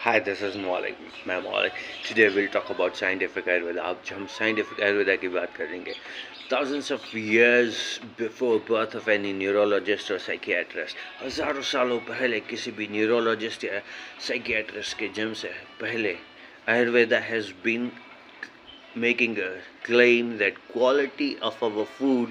Hi, this is Malik. मैं Malik. Today we'll talk about scientific Ayurveda. आज हम scientific Ayurveda की बात करेंगे. Thousands of years before birth of any neurologist or psychiatrist, हजारों सालों पहले किसी भी neurologist या psychiatrist के जन्म से पहले Ayurveda has been making a claim that quality of our food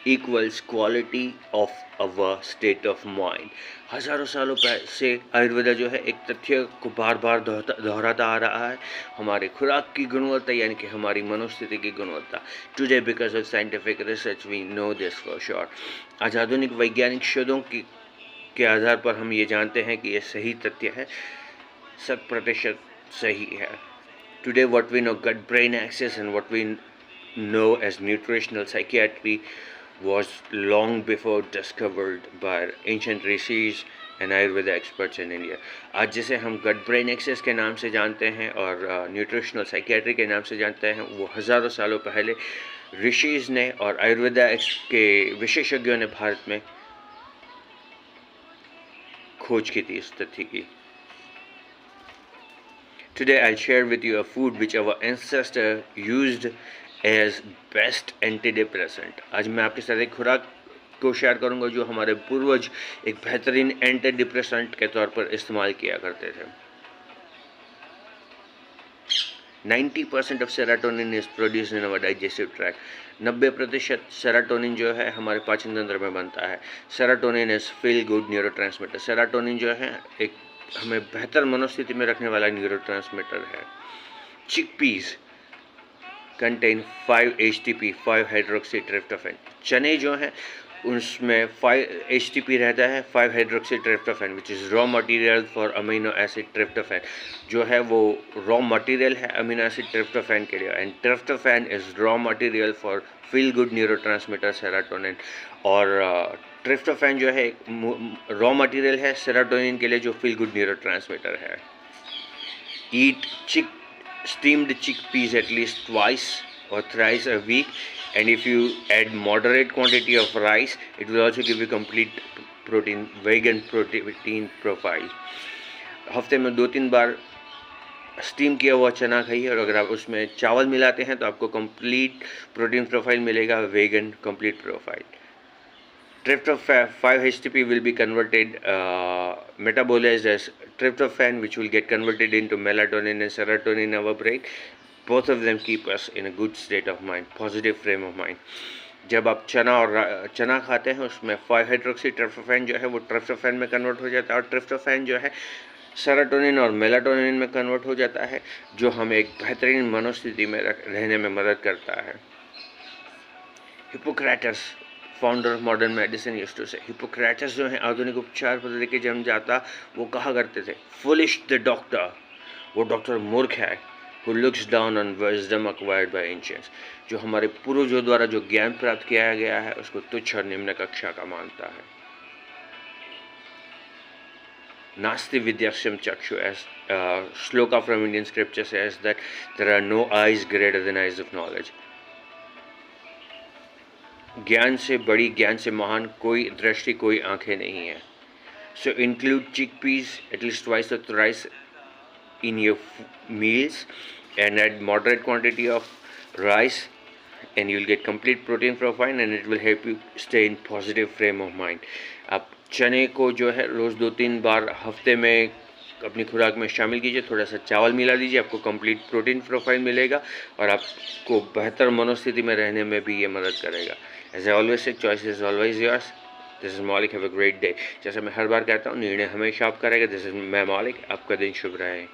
equals quality of our state of mind. हजारों सालों से आयुर्वेदा जो है एक तथ्य को बार बार दोहराता आ रहा है, हमारे खुराक की गुणवत्ता यानी कि हमारी मनोस्थिति की गुणवत्ता. Today because of scientific research we know this for sure. आज आधुनिक वैज्ञानिक शोधों के आधार पर हम ये जानते हैं कि ये सही तथ्य है, 100% सही है. Today what we know gut-brain axis and what we know as nutritional psychiatry was long before discovered by ancient rishis and Ayurveda experts in India. आज जिसे हम gut-brain axis के नाम से जानते हैं और nutritional psychiatry के नाम से जानते हैं, वो हज़ारों सालों पहले ऋषिज ने और आयुर्वेदा के विशेषज्ञों ने भारत में खोज की थी इस तथ्य की. Today I'll share with you a food which our ancestor used as best antidepressant. आज मैं आपके साथ एक खुराक को शेयर करूंगा जो हमारे पूर्वज एक बेहतरीन एंटी डिप्रेसेंट के तौर पर इस्तेमाल किया करते थे. 90% of serotonin is produce in our digestive track. 90% serotonin जो है हमारे पाचन तंत्र में बनता है. Serotonin is feel good neurotransmitter. Serotonin जो है एक हमें बेहतर मनोस्थिति में रखने वाला न्यूरोट्रांसमीटर है. Chickpeas contain 5 HTP 5 hydroxy tryptophan. चने जो हैं उसमें 5 HTP रहता है, 5 hydroxy tryptophan which is raw material for amino acid tryptophan. जो है वो रॉ मटेरियल है अमीनो एसिड ट्रिप्टोफैन के लिए. And tryptophan is raw material for feel good neurotransmitter serotonin. और ट्रिप्टोफैन जो है रॉ मटेरियल है सेरोटोनिन के लिए जो फील गुड न्यूरोट्रांसमीटर है. ईट steamed chickpeas at least twice or thrice a week, and if you add moderate quantity of rice it will also give you complete vegan protein profile. हफ्ते में 2-3 बार steam किया हुआ चना खाइए और अगर आप उसमें चावल मिलाते हैं तो आपको कंप्लीट प्रोटीन प्रोफाइल मिलेगा, vegan complete profile. Tryptophan 5 HTP will be converted metabolized as tryptophan, which will get converted into melatonin and serotonin in our brain. Both of them keep us in a good state of mind, positive frame of mind. जब आप चना खाते हैं उसमें 5 hydroxy tryptophan जो है वो tryptophan में कन्वर्ट हो जाता है और ट्रिप्टोफैन जो है सेरोटोनिन और मेलाटोनिन में कन्वर्ट हो जाता है, जो हमें एक बेहतरीन मनोस्थिति में रहने में मदद करता है. Hippocrates founder of modern medicine used to say. Hippocrates जो है आधुनिक उपचार पद्धति के जन्मदाता, वो कहा करते थे फुलिश द डॉक्टर, वो डॉक्टर मूर्ख है, who looks down on wisdom acquired by ancients, जो हमारे पूर्वजों द्वारा जो ज्ञान प्राप्त किया गया है उसको तुच्छ और निम्न कक्षा का मानता है. नास्ति विद्याक्षम चक्षु as shloka from Indian scripture says that there are no eyes greater than eyes of knowledge. ज्ञान से बड़ी, ज्ञान से महान कोई दृष्टि, कोई आंखें नहीं है. सो इंक्लूड चिकपीस एटलीस्ट ट्वाइस और thrice in your meals and add moderate quantity of rice and you will get complete protein profile and it will help you stay in positive frame of mind. आप चने को जो है रोज़ 2-3 बार हफ्ते में अपनी खुराक में शामिल कीजिए, थोड़ा सा चावल मिला दीजिए, आपको कंप्लीट प्रोटीन प्रोफाइल मिलेगा और आपको बेहतर मनोस्थिति में रहने में भी ये मदद करेगा. As I always say choice is always yours. This is Maulik. Have a great day. जैसे मैं हर बार कहता हूँ, निर्णय हमेशा आपका रहेगा. दिस इज मैं मौलिक. आपका दिन शुभ रहे.